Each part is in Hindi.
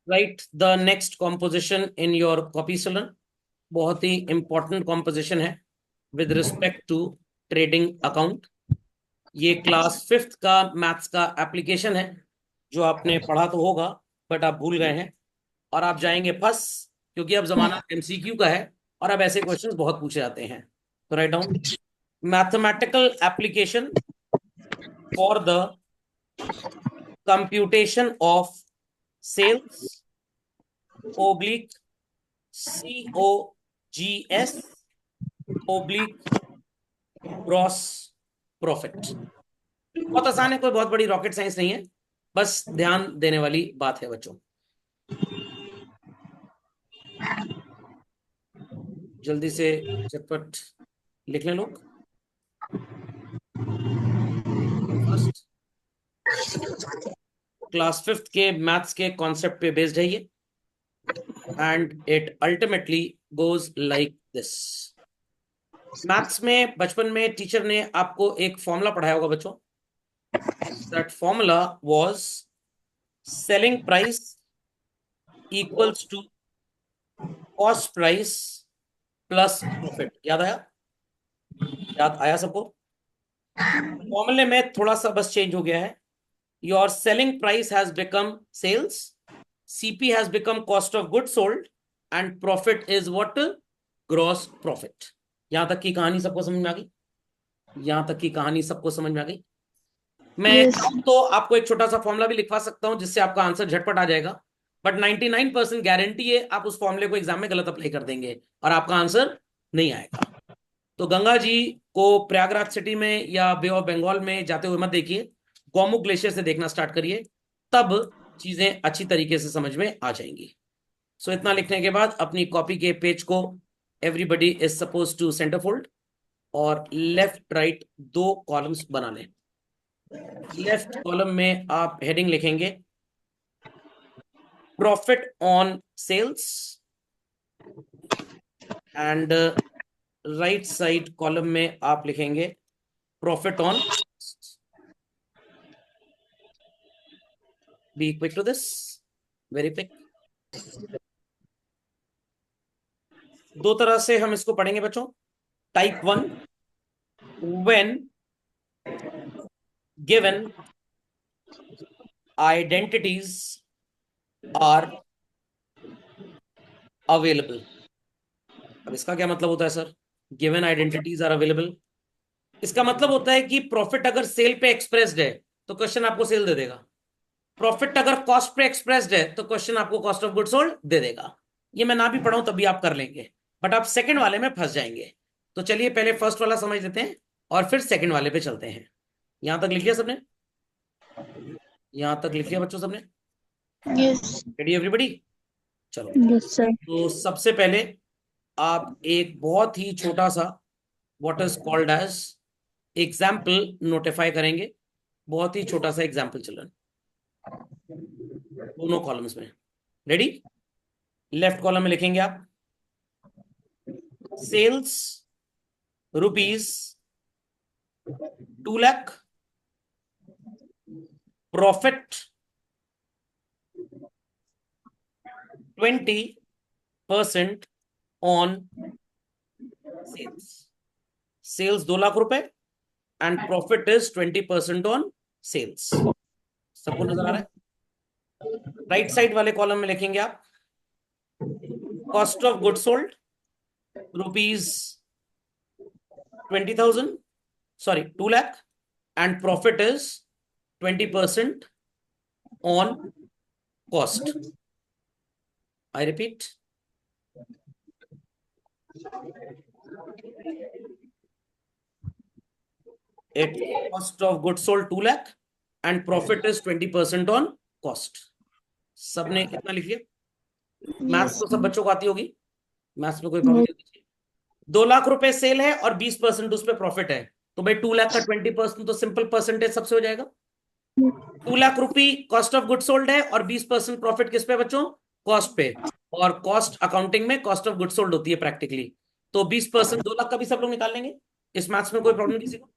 Right the next composition in your copy children. बहुत ही इंपॉर्टेंट कॉम्पोजिशन है with respect to trading account. ये क्लास फिफ्थ का मैथ्स का एप्लीकेशन है जो आपने पढ़ा तो होगा बट आप भूल गए हैं और आप जाएंगे फंस, क्योंकि अब जमाना एमसीक्यू का है और अब ऐसे क्वेश्चंस बहुत पूछे जाते हैं। तो write down mathematical application for the computation of sales oblique COGS oblique gross profit. बहुत आसान है, कोई बहुत बड़ी रॉकेट साइंस नहीं है, बस ध्यान देने वाली बात है बच्चों। जल्दी से झटपट लिख लें लोग। फर्स्ट क्लास फिफ्थ के मैथ्स के कॉन्सेप्ट पे बेस्ड है ये and it ultimately goes like this. Maths में बचपन में टीचर ने आपको एक फॉर्मूला पढ़ाया होगा बच्चों। That formula was selling price equals to cost price plus profit. याद आया? याद आया सबको? फॉर्मूले में थोड़ा सा बस चेंज हो गया है। Your selling price has become sales, CP has become cost of good sold and profit is what? Gross profit. यहां तक की कहानी सबको समझ में आ गई? यहां तक की कहानी सबको समझ में आ गई? मैं यस। चाहूं तो आपको एक छोटा सा फॉर्मूला भी लिखवा सकता हूं जिससे आपका आंसर झटपट आ जाएगा, बट 99% गारंटी है आप उस फॉर्मूले को एग्जाम में गलत अप्लाई कर देंगे और आपका आंसर नहीं आएगा। तो गंगा जी को प्रयागराज सिटी में या बे ऑफ बंगाल में जाते हुए मत देखिए, गोमुख ग्लेशियर से देखना स्टार्ट करिए, तब चीजें अच्छी तरीके से समझ में आ जाएंगी। सो इतना लिखने के बाद अपनी कॉपी के पेज को everybody is suppose to centre fold और लेफ्ट राइट दो कॉलम्स बना लें। लेफ्ट कॉलम में आप हेडिंग लिखेंगे profit on sales and right side column में आप लिखेंगे profit on. Be quick to this, very quick. दो तरह से हम इसको पढ़ेंगे बच्चों। Type one, when given identities are available. अब इसका क्या मतलब होता है sir? Given identities are available, इसका मतलब होता है कि प्रॉफिट अगर सेल पे एक्सप्रेस्ड है तो क्वेश्चन आपको सेल दे देगा। प्रॉफिट अगर कॉस्ट पे एक्सप्रेस्ड है तो क्वेश्चन आपको कॉस्ट ऑफ गुड सोल्ड दे देगा। ये मैं ना भी पढ़ाऊं तब भी आप कर लेंगे, बट आप सेकंड वाले में फंस जाएंगे। तो चलिए पहले फर्स्ट वाला समझ लेते हैं और फिर सेकंड वाले पे चलते हैं। यहां तक लिख लिया सबने? यहां तक लिख लिया बच्चों सबने? यस। Ready everybody? चलो, यस सर। तो सबसे पहले आप एक बहुत ही छोटा सा what is called as example notify करेंगे। बहुत ही छोटा सा एग्जाम्पल चिल्ड्रन, दोनों कॉलम्स में। रेडी? लेफ्ट कॉलम में लिखेंगे आप sales rupees 2 lakh, profit 20% on sales. Sales 2 lakh रुपए and profit is 20% on sales. सबको नजर आ रहा है? राइट साइड वाले कॉलम में लिखेंगे आप cost of good sold rupees 20,000, sorry 2 lakh, and profit is 20% on cost. I repeat, it cost of goods sold 2 lakh and profit is 20% on cost. सबने इतना लिख लिया? Maths yes. तो सब बच्चों को आती होगी, मैथ्स में कोई प्रॉब्लम नहीं होती। 2 लाख रुपए सेल है और 20% उस पर प्रॉफिट है, तो भाई 2 लाख का 20% तो सिंपल परसेंटेज सबसे हो जाएगा। 2 लाख रुपी कॉस्ट ऑफ गुड सोल्ड है और 20% प्रॉफिट किस पे बच्चों? कॉस्ट पे। और कॉस्ट अकाउंटिंग में कॉस्ट ऑफ गुड सोल्ड होती है प्रैक्टिकली। तो 20% 2 लाख का भी सब लोग निकाल लेंगे। इस मैथ्स में कोई प्रॉब्लम किसी को?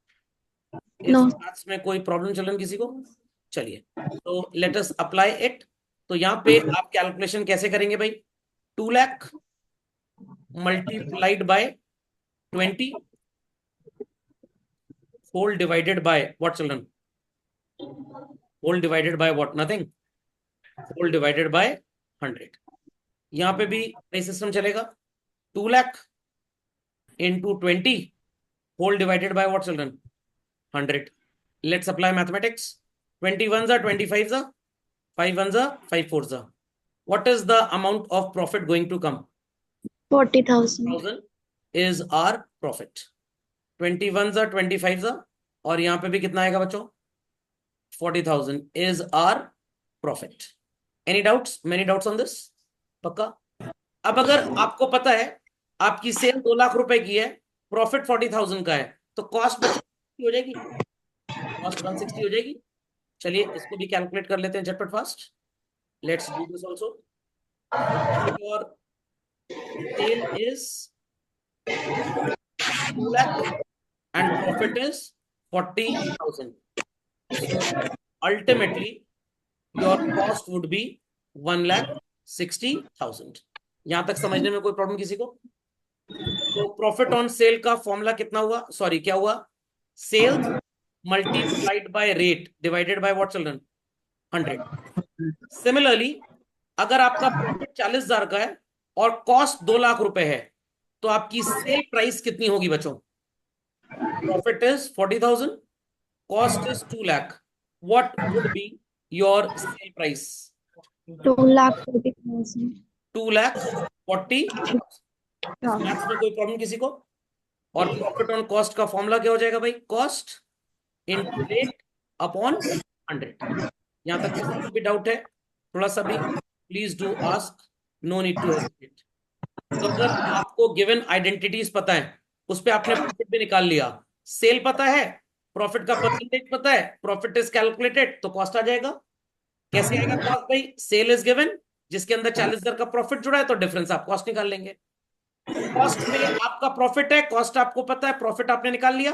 नो। इस मैथ्स में कोई प्रॉब्लम चलन किसी को? चलिए, तो लेट अस अप्लाई इट। तो यहाँ पे आप कैलकुलेशन कैसे करेंगे भाई? 2 lakh multiplied by 20 whole divided by what children? Whole divided by what? Nothing. Whole divided by 100। यहाँ पे भी वही सिस्टम चलेगा। 2 lakh into 20 whole divided by what children? 100। Let's apply mathematics. 20 ones are 25s are 5 ones are 5 fours are. What is the amount of profit going to come? 40,000. 1000 is our profit. 20 ones are 25s are, और यहाँ पे भी कितना आएगा बच्चों? 40,000 is our profit. Any doubts? Many doubts on this? पक्का? अब अगर आपको पता है आपकी सेल 2 लाख रुपए की है, प्रॉफिट 40,000 का है, तो कॉस्ट बच्चों हो जाएगी, कॉस्ट 160 हो जाएगी। चलिए इसको भी कैलकुलेट कर लेते हैं झटपट fast. Let's do this also. Your sale is 2 lakh and profit is 40,000. So ultimately your cost would be 1,60,000. यहां तक समझने में कोई प्रॉब्लम किसी को? तो प्रॉफिट ऑन सेल का फॉर्मूला कितना हुआ? सॉरी क्या हुआ? Sales multiplied by rate divided by what children? 100। Similarly अगर आपका प्रॉफिट 40,000 का है और कॉस्ट 2 लाख रुपए है, तो आपकी सेल प्राइस कितनी होगी बच्चों? Profit is 40,000, cost is 2 lakh. What would be your sale price? 2,40,000. 2 lakh 40। Maths में कोई प्रॉब्लम किसी को? और प्रॉफिट ऑन कॉस्ट का फॉर्मूला क्या हो जाएगा भाई? Cost into rate upon 100। यहां तक किसी को भी डाउट है थोड़ा सा भी? Please do ask, no need to hesitate. तो अगर आपको गिवन आइडेंटिटीज पता है, उस पे आपने प्रॉफिट भी निकाल लिया, सेल पता है, प्रॉफिट का परसेंटेज पता है, प्रॉफिट इज कैलकुलेटेड, तो कॉस्ट आ जाएगा। कैसे आएगा कॉस्ट भाई? सेल इज गिवन, जिसके अंदर 40,000 का प्रॉफिट जुड़ा है, तो डिफरेंस आप कॉस्ट निकाल लेंगे। कॉस्ट में आपका प्रॉफिट है, कॉस्ट आपको पता है, प्रॉफिट आपने निकाल लिया,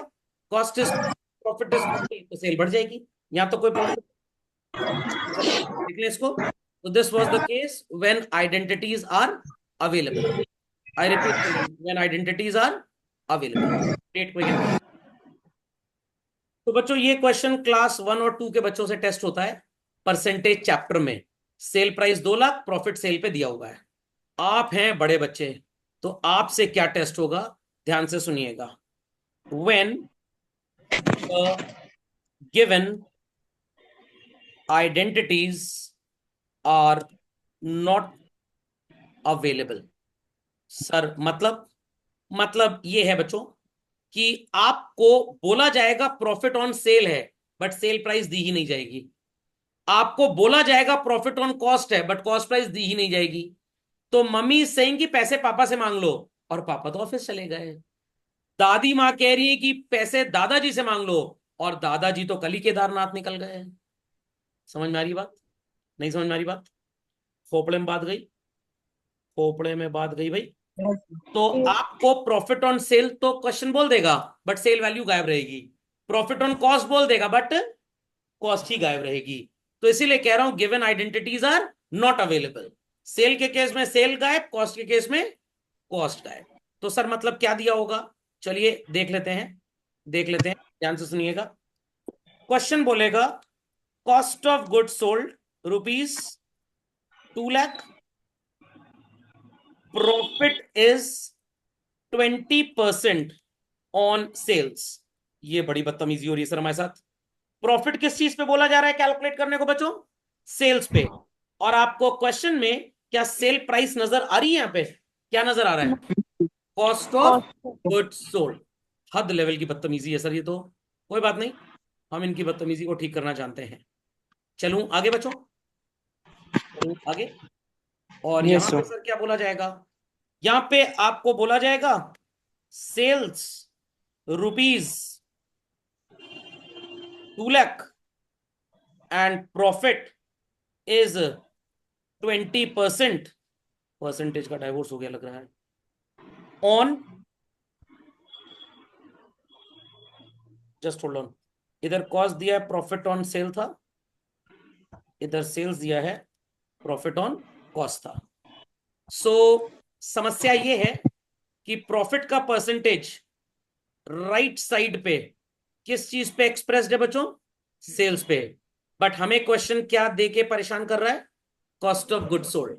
कॉस्ट इज प्रॉफिट इज 40, तो सेल बढ़ जाएगी। यहां तो कोई प्रॉब्लम? चलिए देख लें इसको। तो this was the case when identities are available. I repeat, children, when identities are available. State quick and- तो बच्चों ये क्वेश्चन क्लास 1 और 2 के बच्चों से टेस्ट होता है परसेंटेज चैप्टर में। Sale price 2 lakh, profit sale पे दिया हुआ है। आप हैं बड़े बच्चे, तो आपसे क्या टेस्ट होगा? ध्यान से सुनिएगा। When the given identities are not available. Sir मतलब ये है बच्चों कि आपको बोला जाएगा प्रॉफिट ऑन सेल है, बट सेल प्राइस दी ही नहीं जाएगी। आपको बोला जाएगा प्रॉफिट ऑन कॉस्ट है, बट कॉस्ट प्राइस दी ही नहीं जाएगी। तो मम्मी सेइंग कि पैसे पापा से मांग लो, और पापा तो ऑफिस चले गए। दादी माँ कह रही है कि पैसे दादाजी से मांग लो, और दादाजी तो कल ही केदारनाथ निकल गए। समझ में आ रही बात? नहीं समझ में आ रही बात? खोपड़े में बात गई, खोपड़े में बात गई भाई। तो आपको प्रॉफिट ऑन सेल तो क्वेश्चन बोल देगा, बट सेल वैल्यू गायब रहेगी। प्रॉफिट ऑन कॉस्ट बोल देगा, बट कॉस्ट ही गायब रहेगी। तो इसीलिए कह रहा हूं given identities are not available. Sale के केस में सेल गायब, कॉस्ट के केस में कॉस्ट गायब। तो सर मतलब क्या दिया होगा? चलिए देख लेते हैं ध्यान से सुनिएगा। क्वेश्चन बोलेगा cost of good sold rupees 2 lakh, profit is 20% on sales. ये बड़ी बदतमीजी हो रही है सर हमारे साथ। प्रॉफिट किस चीज पे बोला जा रहा है कैलकुलेट करने को बच्चों? सेल्स पे। और आपको क्वेश्चन में क्या सेल प्राइस नजर आ रही है? यहाँ पे क्या नजर आ रहा है? Cost of goods sold. हद लेवल की बदतमीजी है सर ये तो। कोई बात नहीं, हम इनकी बदतमीजी को ठीक करना जानते हैं। चलूं आगे बच्चों, चलूं आगे। और यस यहां पे सर। सर क्या बोला जाएगा? यहां पे आपको बोला जाएगा sales rupees 2 lakh and profit is 20%। Percentage का डाइवोर्स हो गया लग रहा है। ऑन, जस्ट होल्ड ऑन, इधर कॉस्ट दिया है, प्रॉफिट ऑन सेल था, इधर सेल्स दिया है, प्रॉफिट ऑन कॉस्ट था। सो समस्या ये है कि प्रॉफिट का परसेंटेज राइट साइड पे किस चीज पे एक्सप्रेस्ड है बच्चों? सेल्स पे। बट हमें क्वेश्चन क्या दे के परेशान कर रहा है? Cost of good sold.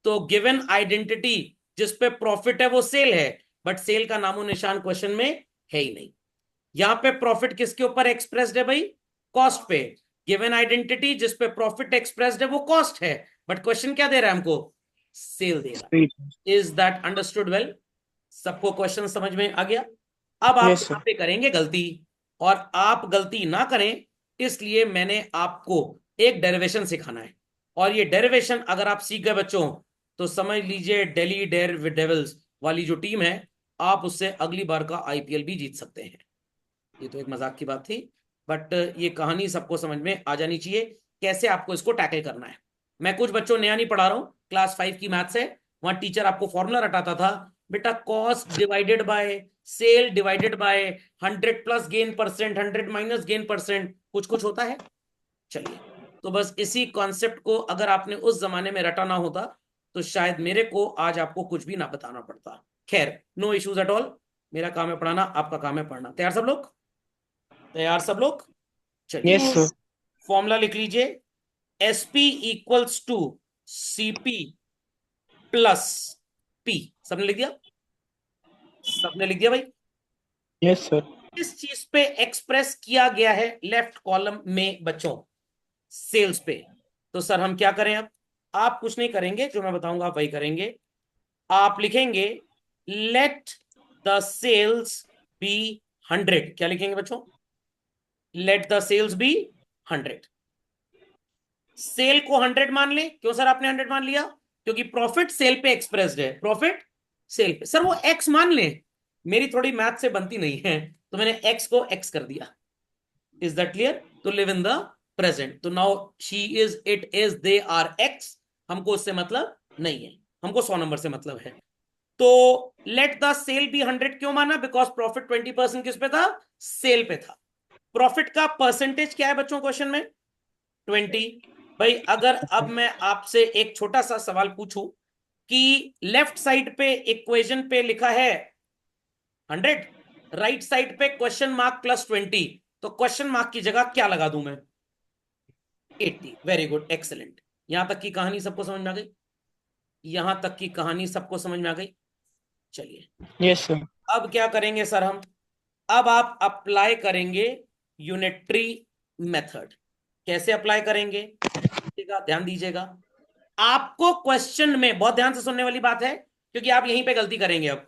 तो गिवन आइडेंटिटी जिस पे प्रॉफिट है वो सेल है, बट सेल का नामो निशान क्वेश्चन में है ही नहीं। यहां पे प्रॉफिट किसके ऊपर एक्सप्रेस्ड है भाई? कॉस्ट पे। गिवन आइडेंटिटी जिस पे प्रॉफिट एक्सप्रेस्ड है वो कॉस्ट है, बट क्वेश्चन क्या दे रहा है हमको? सेल दे रहा है। Is that understood well? सबको क्वेश्चन समझ में आ गया? अब आप यस यहाँ सर। पे करेंगे गलती, और आप गलती ना करें इसलिए मैंने आपको एक डेरिवेशन सिखाना है। और ये डेरिवेशन अगर आप सीख गए बच्चों, तो समझ लीजिए दिल्ली डेयर डेविल्स वाली जो टीम है, आप उससे अगली बार का आईपीएल भी जीत सकते हैं। ये तो एक मजाक की बात थी, बट ये कहानी सबको समझ में आ जानी चाहिए कैसे आपको इसको टैकल करना है। मैं कुछ बच्चों नया नहीं पढ़ा रहा हूँ, क्लास 5 की मैथ्स है, वहां टीचर आपको फॉर्मूला रटाता था, बेटा cost divided by sale divided by 100 plus gain percent, 100 minus gain percent, कुछ कुछ होता है। चलिए, तो बस इसी कॉन्सेप्ट को अगर आपने उस जमाने में रटा ना होता तो शायद मेरे को आज आपको कुछ भी ना बताना पड़ता। खैर, नो इश्यूज एट ऑल। मेरा काम है पढ़ाना, आपका काम है पढ़ना। तैयार सब लोग? तैयार सब लोग? चलिए, यस सर। यस। फॉर्मूला लिख लीजिए। SP equals to CP plus P. सबने लिख दिया? सबने लिख दिया भाई? Yes sir. किस चीज पे एक्सप्रेस किया गया है लेफ्ट कॉलम में बच्चों? सेल्स पे। तो सर हम क्या करें अब? आप कुछ नहीं करेंगे, जो मैं बताऊंगा आप वही करेंगे। आप लिखेंगे लेट द सेल्स बी 100। क्या लिखेंगे बच्चों? Let the sales be 100। Sale को 100 मान ले। क्यों सर आपने 100 मान लिया? क्योंकि प्रॉफिट सेल पे एक्सप्रेस्ड है। प्रॉफिट सेल पे सर वो एक्स मान ले। मेरी थोड़ी मैथ से बनती नहीं है, तो मैंने एक्स को एक्स कर दिया। Is that clear? तो लिव इन द प्रेजेंट। तो now she is, it is, they are X. हमको उससे मतलब नहीं है, हमको 100 नंबर से मतलब है। तो लेट द सेल बी 100 क्यों माना? बिकॉज प्रॉफिट 20% किस पे था? सेल पे था। प्रॉफिट का परसेंटेज क्या है बच्चों क्वेश्चन में? 20। भाई अगर अब मैं आपसे एक छोटा सा सवाल पूछूं कि लेफ्ट साइड पे इक्वेशन पे लिखा है 100, राइट साइड पे क्वेश्चन मार्क प्लस 20, तो क्वेश्चन मार्क की जगह क्या लगा दूं मैं? 80। Very good, excellent. यहां तक की कहानी सबको समझ में आ गई? यहां तक की कहानी सबको समझ में आ गई? चलिए, यस सर। अब क्या करेंगे सर हम? अब आप अप्लाई करेंगे यूनिटरी मेथड। कैसे अप्लाई करेंगे? ध्यान दीजिएगा। आपको क्वेश्चन में, बहुत ध्यान से सुनने वाली बात है क्योंकि आप यहीं पे गलती करेंगे। अब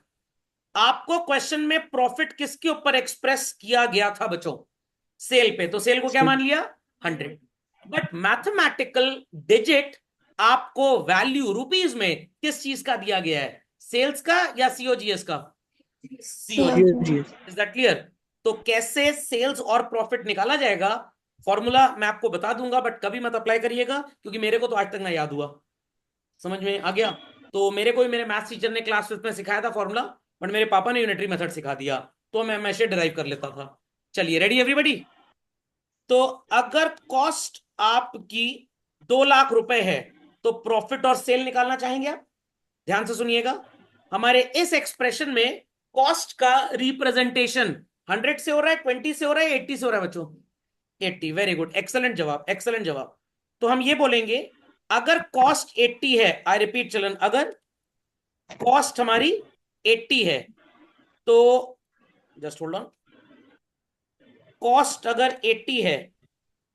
आपको क्वेश्चन में प्रॉफिट किसके ऊपर एक्सप्रेस किया गया था बच्चों? सेल पे। तो सेल को क्या मान लिया? 100। बट मैथमेटिकल डिजिट आपको वैल्यू रुपीज में किस चीज का दिया गया है? सेल्स का या सीओजीएस का? COG. COG। Is that clear? तो कैसे सेल्स और प्रॉफिट निकाला जाएगा, फॉर्मूला मैं आपको बता दूंगा, बट कभी मत अप्लाई करिएगा क्योंकि मेरे को तो आज तक ना याद हुआ। समझ में आ गया? तो मेरे को भी मेरे मैथ्स टीचर ने क्लास 5 में सिखाया था फॉर्मूला, बट मेरे पापा ने यूनिटरी मेथड सिखा दिया, तो मैं ऐसे डिराइव कर लेता था। चलिए, रेडी एवरीबॉडी? तो अगर कॉस्ट आपकी 2 लाख रुपए है, तो प्रॉफिट और सेल निकालना चाहेंगे आप? ध्यान से सुनिएगा। हमारे इस एक्सप्रेशन में कॉस्ट का रिप्रेजेंटेशन 100 से हो रहा है, 20 से हो रहा है, 80 से हो रहा है बच्चों? 80। वेरी गुड, एक्सलेंट जवाब, एक्सलेंट जवाब। तो हम ये बोलेंगे, अगर कॉस्ट 80 है, आई रिपीट चलन, अगर कॉस्ट हमारी 80 है, तो जस्ट होल्ड ऑन, कॉस्ट अगर 80 है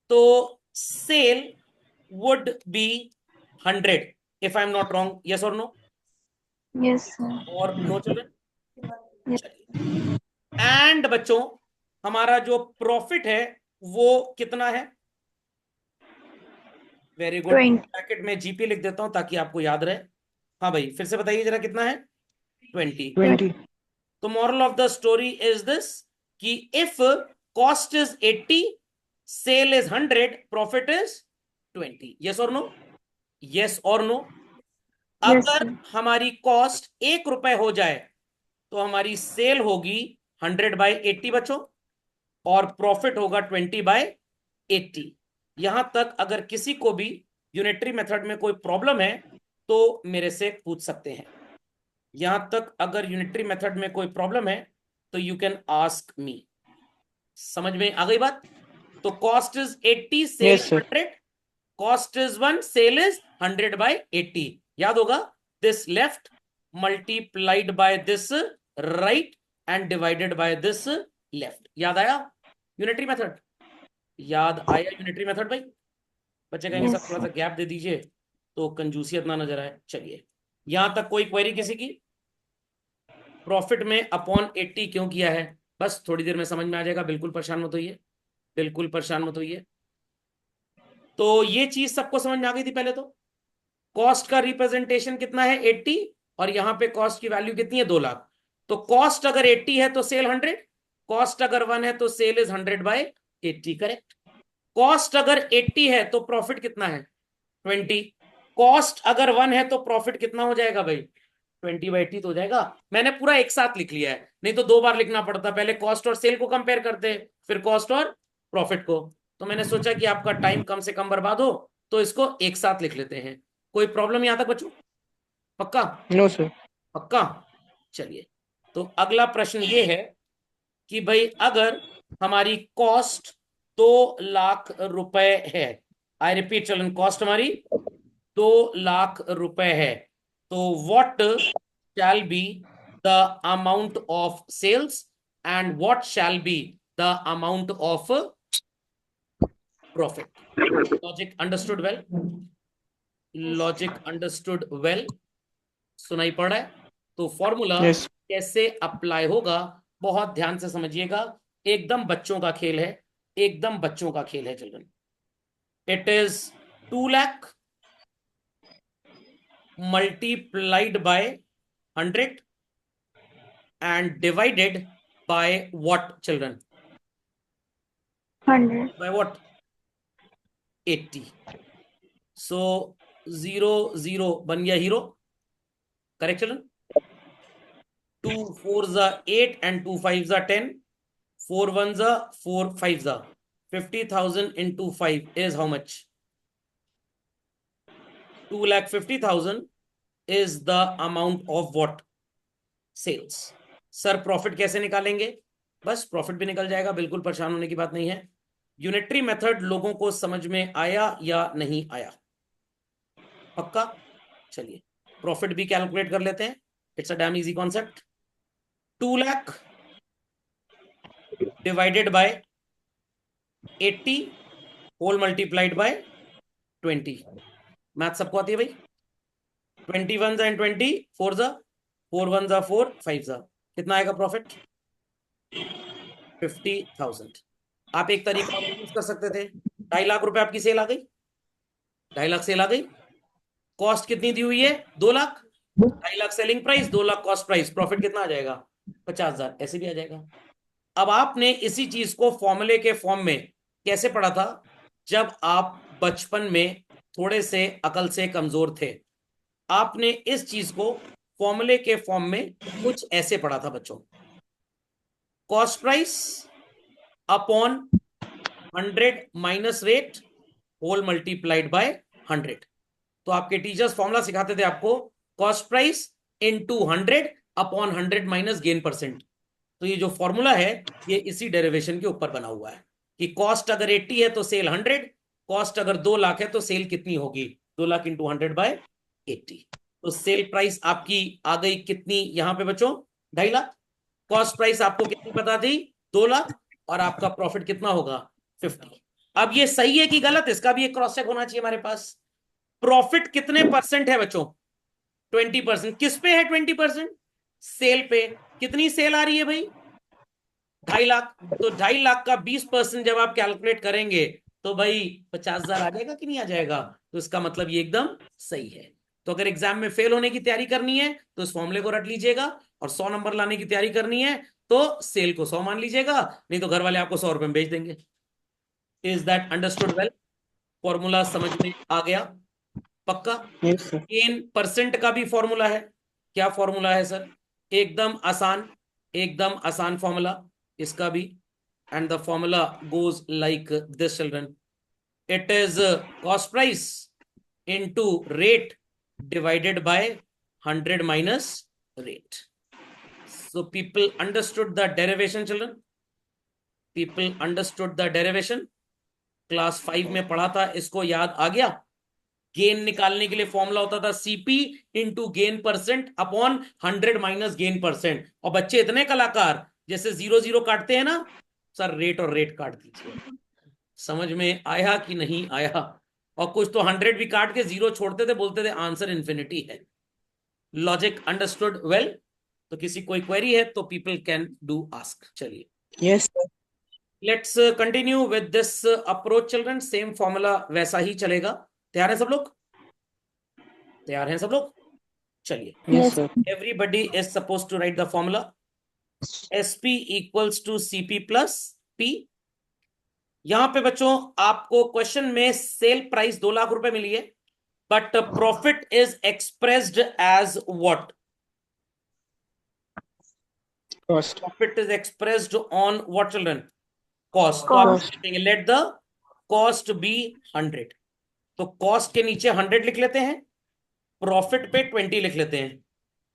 तो sale would be 100, if I am not wrong. Yes और नो? Yes sir. और नो चिल्ड्रन? यस। चलिए, एंड बच्चों हमारा जो प्रॉफिट है वो कितना है? Very good. 20। ब्रैकेट में जीपी लिख देता हूं ताकि आपको याद रहे। हाँ भाई, फिर से बताइए जरा, कितना है? 20। 20। तो moral of the story is this कि if cost is 80, sale is 100, profit is 20। Yes और नो? यस और नो? यस अगर सर। हमारी कॉस्ट 1 रुपए हो जाए तो हमारी सेल होगी 100/80 बच्चों, और प्रॉफिट होगा 20/80। यहां तक अगर किसी को भी यूनिटरी मेथड में कोई प्रॉब्लम है तो मेरे से पूछ सकते हैं। यहां तक अगर यूनिटरी मेथड में कोई प्रॉब्लम है तो यू कैन आस्क मी। समझ में आ गई बात? तो cost is 80, sale Yes, is sir. 100, cost is 1, sale is 100/80। याद होगा, this left multiplied by this right and divided by this left. याद आया यूनिटरी मेथड? याद आया यूनिटरी मेथड भाई? बच्चे कहेंगे सर Yes, थोड़ा सा sir. गैप दे दीजिए तो कंजूसियत ना नजर आए। चलिए, यहां तक कोई क्वेरी किसी की? प्रॉफिट में अपॉन 80 क्यों किया है? बस थोड़ी देर में समझ में आ जाएगा, बिल्कुल परेशान मत होइए, बिल्कुल परेशान मत होइए। तो ये चीज सबको समझ में आ गई थी पहले तो। कॉस्ट का रिप्रेजेंटेशन कितना है? 80, और यहां पे कॉस्ट की वैल्यू कितनी है? 2 लाख। तो कॉस्ट अगर 80 है तो सेल 100, कॉस्ट अगर 1 है तो सेल इज 100/80। करेक्ट। कॉस्ट अगर 80 है तो प्रॉफिट कितना है? 20। कॉस्ट अगर 1 है तो प्रॉफिट कितना हो जाएगा भाई? 20/80 तो हो जाएगा। मैंने पूरा एक साथ लिख लिया है, नहीं तो 2 बार लिखना पड़ता, पहले कॉस्ट और सेल को कंपेयर करते, फिर कॉस्ट और प्रॉफिट को। तो मैंने सोचा कि आपका टाइम कम से कम बर्बाद हो, तो इसको एक साथ लिख लेते हैं। कोई प्रॉब्लम यहां तक बच्चों? पक्का? No, sir. पक्का। चलिए, तो अगला प्रश्न ये है कि भाई अगर हमारी कॉस्ट 2 लाख रुपए है, आई रिपीट चलन, कॉस्ट हमारी 2 लाख रुपए है, तो what shall be the amount of sales and what shall be the amount of profit? Logic understood well? Logic understood well? सुनाई पड़ रहा है? तो फॉर्मूला Yes. कैसे अप्लाई होगा बहुत ध्यान से समझिएगा। एकदम बच्चों का खेल है, एकदम बच्चों का खेल है children. It is 2 lakh multiplied by 100 and divided by what children? 100. By what? 80. So 0 0 बन गया hero. Correct children? 2 4s are 8 and 2 5s are 10, 4 1s are 4 5s are 50,000 into 5 is how much? 2,50,000 is the amount of what? Sales. Sir profit कैसे निकालेंगे? बस प्रॉफिट भी निकल जाएगा, बिल्कुल परेशान होने की बात नहीं है। यूनिटरी मेथड लोगों को समझ में आया या नहीं आया? पक्का? चलिए, प्रॉफिट भी कैलकुलेट कर लेते हैं। It's a damn easy concept. 2 lakh divided by 80 whole multiplied by 20। Math सबको आती है भाई? 21 एंड 20 4 जा 4 1 जा 4 5 जा, कितना आएगा प्रॉफिट? 50,000। आप एक तरीका और यूज कर सकते थे। 2.5 लाख रुपए आपकी सेल आ गई, 2.5 लाख सेल आ गई। कॉस्ट कितनी दी हुई है? 2 lakh. 2.5 lakh selling price, 2 lakh cost price, profit कितना आ जाएगा? 50,000। ऐसे भी आ जाएगा। अब आपने इसी चीज को फॉर्मूले के फॉर्म में कैसे पढ़ा था जब आप बचपन में थोड़े से अकल से कमजोर थे? आपने इस चीज को फॉर्मूले के फॉर्म में कुछ ऐसे पढ़ा था बच्चों। Cost price upon 100 minus rate whole multiplied bye 100। तो आपके टीचर्स फॉर्मूला सिखाते थे आपको, cost price into 100 upon 100 minus gain percent. तो ये जो फॉर्मूला है ये इसी डेरिवेशन के ऊपर बना हुआ है कि कॉस्ट अगर 80 है तो सेल 100, कॉस्ट अगर 2 लाख है तो सेल कितनी होगी? 2 लाख इंटू 100/80। तो सेल प्राइस आपकी आ गई कितनी यहां पे बच्चों? 2.5 लाख। कॉस्ट प्राइस आपको कितनी पता थी? 2 लाख। और आपका प्रॉफिट कितना होगा? 50। अब ये सही है कि गलत, इसका भी एक क्रॉस चेक होना चाहिए हमारे पास। प्रॉफिट कितने परसेंट है बच्चों? 20%। किस पे है 20%? सेल पे। कितनी सेल आ रही है भाई? 2.5 लाख। तो 2.5 लाख का 20% जब आप कैलकुलेट करेंगे तो भाई 50,000 आ जाएगा कि नहीं आ जाएगा? तो इसका मतलब ये एकदम सही है। तो अगर एग्जाम में फेल होने की तैयारी करनी है तो इस फॉर्मूले को रट लीजिएगा, और 100 नंबर लाने की तैयारी करनी है तो सेल को 100 मान लीजिएगा, नहीं तो घर वाले आपको 100 रुपए में बेच देंगे। Is that understood well? Formula समझ में आ गया? पक्का? Yes, sir. गेन परसेंट का भी फॉर्मूला है। क्या फॉर्मूला है सर? एकदम आसान, एकदम आसान फॉर्मूला इसका भी। And the formula goes like this children, it is cost price into rate divided by 100 minus rate. So people understood the derivation, children? People understood the derivation? Class 5 में पढ़ा था, इसको याद आ गया? गेन निकालने के लिए फॉर्मूला होता था CP into gain percent upon 100 minus gain percent. और बच्चे इतने कलाकार, जैसे 0 0 काटते हैं ना सर, रेट और रेट काट दीजिए। समझ में आया कि नहीं आया? और कुछ तो 100 भी काट के 0 छोड़ते थे, बोलते थे आंसर इन्फिनिटी है। Logic understood well? तो किसी कोई क्वेरी है तो पीपल कैन डू आस्क। चलिए, Yes, sir. Let's continue with this approach children. Same formula वैसा ही चलेगा। तैयार है सब लोग? तैयार हैं सब लोग? चलिए, Yes, sir. everybody is supposed to write the formula SP equals to CP plus P। यहां पे बच्चों आपको क्वेश्चन में सेल प्राइस 2 लाख रुपए मिली है, but profit is expressed as what? Cost. Profit is expressed on what children? Cost. तो आप Cost. लिखेंगे लेट द कॉस्ट बी 100। तो कॉस्ट के नीचे 100 लिख लेते हैं, प्रॉफिट पे 20 लिख लेते हैं।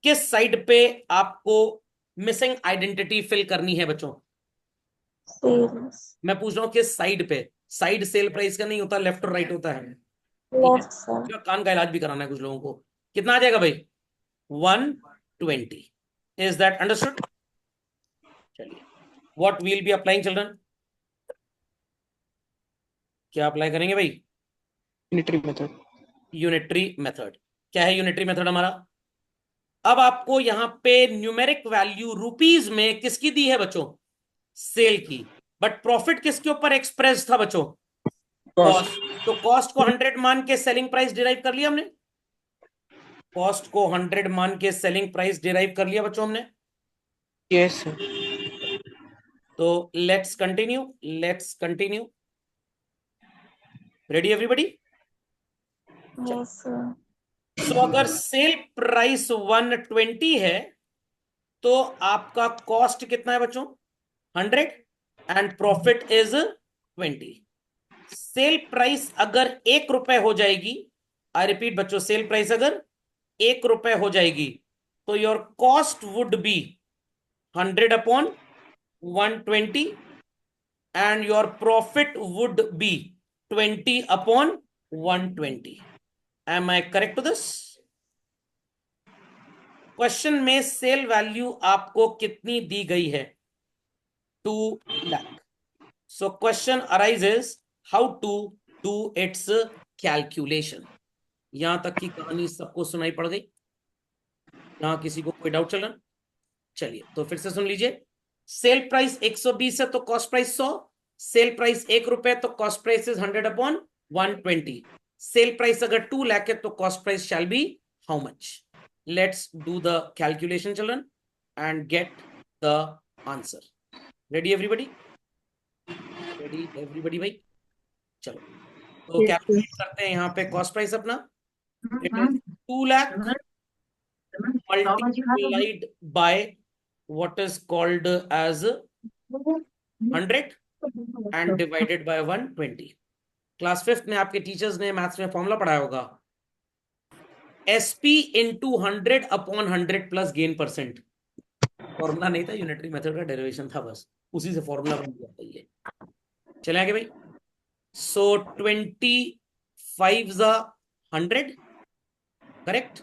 किस साइड पे आपको मिसिंग आइडेंटिटी फिल करनी है बच्चों? Sales. मैं पूछ रहा हूं किस साइड पे? साइड सेल प्राइस का नहीं होता, लेफ्ट और राइट होता है। Left, sir. इसका कान का इलाज भी कराना है कुछ लोगों को। कितना आ जाएगा भाई? 120। Is that understood? चलिए, what will be applying children? क्या अप्लाई करेंगे भाई? Unitary method. Unitary method. क्या है यूनिटरी मेथड हमारा? अब आपको यहां पे न्यूमेरिक वैल्यू रुपीज में किसकी दी है बच्चों? सेल की। बट प्रॉफिट किसके ऊपर एक्सप्रेस था बच्चों? Cost. कॉस्ट। तो कॉस्ट को 100 मान के सेलिंग प्राइस डिराइव कर लिया हमने। कॉस्ट को 100 मान के सेलिंग प्राइस डिराइव कर लिया बच्चों हमने। Yes, sir. तो let's continue, let's continue. Ready everybody? Yes, sir. सो अगर सेल प्राइस 120 है तो आपका कॉस्ट कितना है बच्चों? 100 and profit is 20। Sale price अगर 1 रुपए हो जाएगी, आई रिपीट बच्चों, सेल प्राइस अगर 1 रुपए हो जाएगी तो your cost would be 100 upon 120 and your profit would be 20 upon 120. Am I correct to this? Question में सेल वैल्यू आपको कितनी दी गई है? 2 lakh. So question arises how to do its calculation. यहां तक की कहानी सबको सुनाई पड़ गई? यहां किसी को कोई डाउट चल रहा? चलिए तो फिर से सुन लीजिए। सेल प्राइस 120 है तो कॉस्ट प्राइस 100। सेल प्राइस 1 रुपए तो cost price is 100 upon 120। Sale price अगर 2 लाख है तो cost price shall be how much? Let's do the calculation children and get the answer. Ready everybody? Ready everybody भाई? चलो तो कैलकुलेट करते हैं यहां पे कॉस्ट प्राइस अपना। It is 2 lakh multiplied by what is called as 100 and divided by 120। Class 5th में आपके टीचर्स ने मैथ्स में फॉर्मूला पढ़ाया होगा, SP into 100 upon 100 plus gain percent. Formula नहीं था, यूनिटरी मेथड का डेरिवेशन था, बस उसी से फॉर्मूला बन गया था ये। चले आगे भाई। सो 25 100 करेक्ट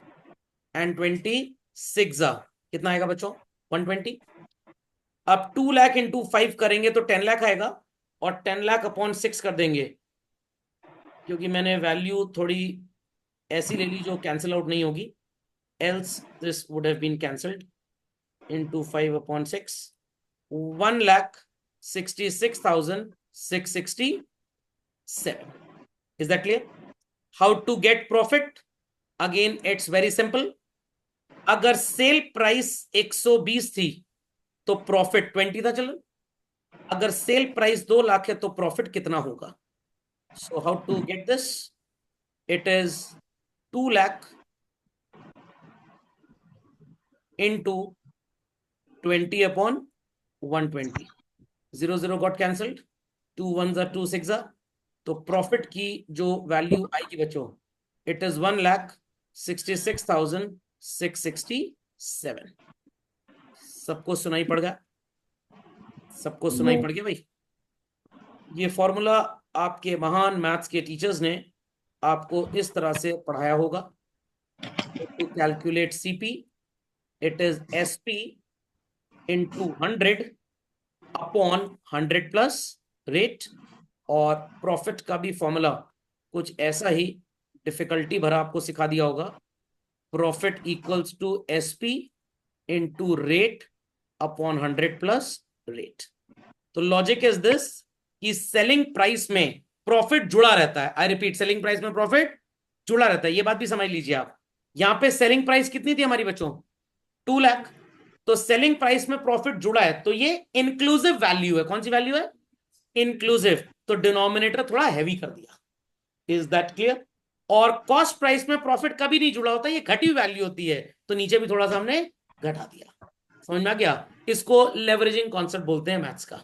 एंड 26 कितना आएगा बच्चों? 120। अब 2 लाख इंटू 5 करेंगे तो 10 लाख आएगा, और 10 लाख अपॉन 6 कर देंगे, क्योंकि मैंने वैल्यू थोड़ी ऐसी ले ली जो कैंसिल आउट नहीं होगी, else this would have been cancelled. Into 5 upon 6, 1,66,667। Is that clear? How to get profit? Again it's very simple. अगर सेल प्राइस 120 थी तो प्रॉफिट 20 था। चलो, अगर सेल प्राइस 2 लाख है तो प्रॉफिट कितना होगा? So how to get this? It is 2 lakh into 20 upon 120। 0 0 got cancelled, 2 1 2 6। तो प्रॉफिट की जो वैल्यू आएगी बच्चों इट इज 1,66,667। सबको सुनाई पड़ गया? सबको सुनाई पड़ गया भाई? ये फॉर्मूला आपके महान मैथ्स के टीचर्स ने आपको इस तरह से पढ़ाया होगा। To calculate CP, it is SP into 100 upon 100 plus rate. और प्रॉफिट का भी फॉर्मूला कुछ ऐसा ही डिफिकल्टी भरा आपको सिखा दिया होगा। Profit equals to SP into rate upon 100 plus rate. तो लॉजिक इज दिस कि सेलिंग प्राइस में प्रॉफिट जुड़ा रहता है। आई रिपीट, सेलिंग प्राइस में प्रॉफिट जुड़ा रहता है। ये बात भी समझ लीजिए आप। यहां पे सेलिंग प्राइस कितनी थी हमारी बच्चों? 2 लाख। तो सेलिंग प्राइस में प्रॉफिट जुड़ा है, तो ये इंक्लूसिव वैल्यू है। कौन सी वैल्यू है? इंक्लूसिव। तो डिनोमिनेटर थोड़ा हैवी कर दिया। Is that clear? और कॉस्ट प्राइस में प्रॉफिट कभी नहीं जुड़ा होता, ये घटी हुई वैल्यू होती है, तो नीचे भी थोड़ा सा हमने घटा दिया। समझ में आ गया? इसको लेवरेजिंग कॉन्सेप्ट बोलते हैं मैथ्स का।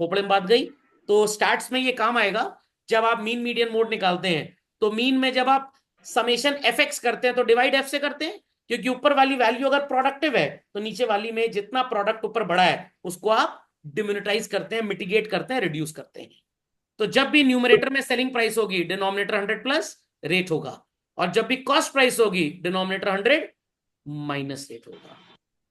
खोपड़े में बात गई। तो स्टैट्स में ये काम आएगा जब आप मीन मीडियन मोड निकालते हैं। तो मीन में जब आप समेशन एफ एक्स करते हैं तो डिवाइड एफ से करते हैं, क्योंकि ऊपर वाली वैल्यू अगर प्रोडक्टिव है तो नीचे वाली में जितना प्रोडक्ट ऊपर बढ़ा है उसको आप डिमोनेटाइज करते हैं, मिटिगेट करते हैं, रिड्यूस करते हैं। तो जब भी न्यूमरेटर में सेलिंग प्राइस होगी, डिनोमिनेटर 100 प्लस रेट होगा। और जब भी कॉस्ट प्राइस होगी, डिनोमिनेटर 100 माइनस रेट होगा।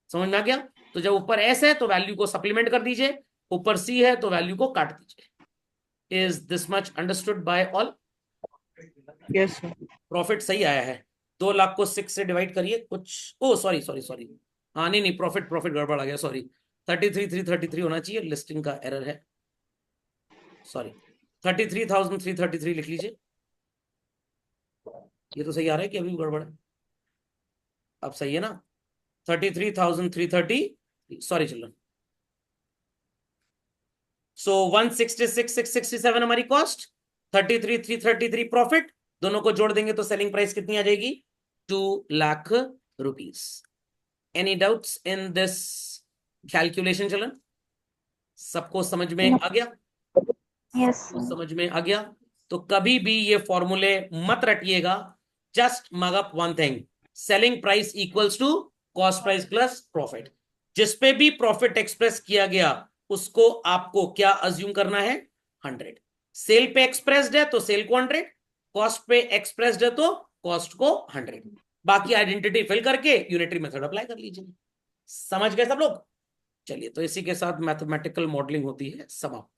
समझ में आ गया? तो जब ऊपर एस है तो वैल्यू को सप्लीमेंट कर दीजिए, ऊपर सी है तो वैल्यू को काट दीजिए। Is this much understood by all? Yes sir. Profit सही आया है। 2 लाख को 6 से डिवाइड करिए। कुछ ओ सॉरी सॉरी सॉरी, हाँ नहीं नहीं, प्रॉफिट प्रॉफिट गड़बड़ आ गया, सॉरी। 33,333 होना चाहिए, लिस्टिंग का एरर है, सॉरी। 33,333 लिख लीजिए। ये तो सही आ रहा है कि अभी गड़बड़ है? अब सही है ना? 33,330, सॉरी चिल्ड्रन। सो 166,667 हमारी कॉस्ट, 33,333 प्रॉफिट। दोनों को जोड़ देंगे तो सेलिंग प्राइस कितनी आ जाएगी? 2,00,000 rupees. Any doubts in this calculation children? सबको समझ में आ गया? यस सबको सर। समझ में आ गया? तो कभी भी ये फॉर्मूले मत रटिएगा। Just mug up one thing, selling price equals to cost price plus profit. जिसपे भी प्रॉफिट एक्सप्रेस किया गया उसको आपको क्या अज्यूम करना है? 100। सेल पे एक्सप्रेस्ड है तो सेल को 100, कॉस्ट पे एक्सप्रेस्ड है तो कॉस्ट को 100। बाकी आइडेंटिटी फिल करके यूनिटरी मेथड अप्लाई कर लीजिए। समझ गए सब लोग? चलिए, तो इसी के साथ मैथमेटिकल मॉडलिंग होती है समाप्त।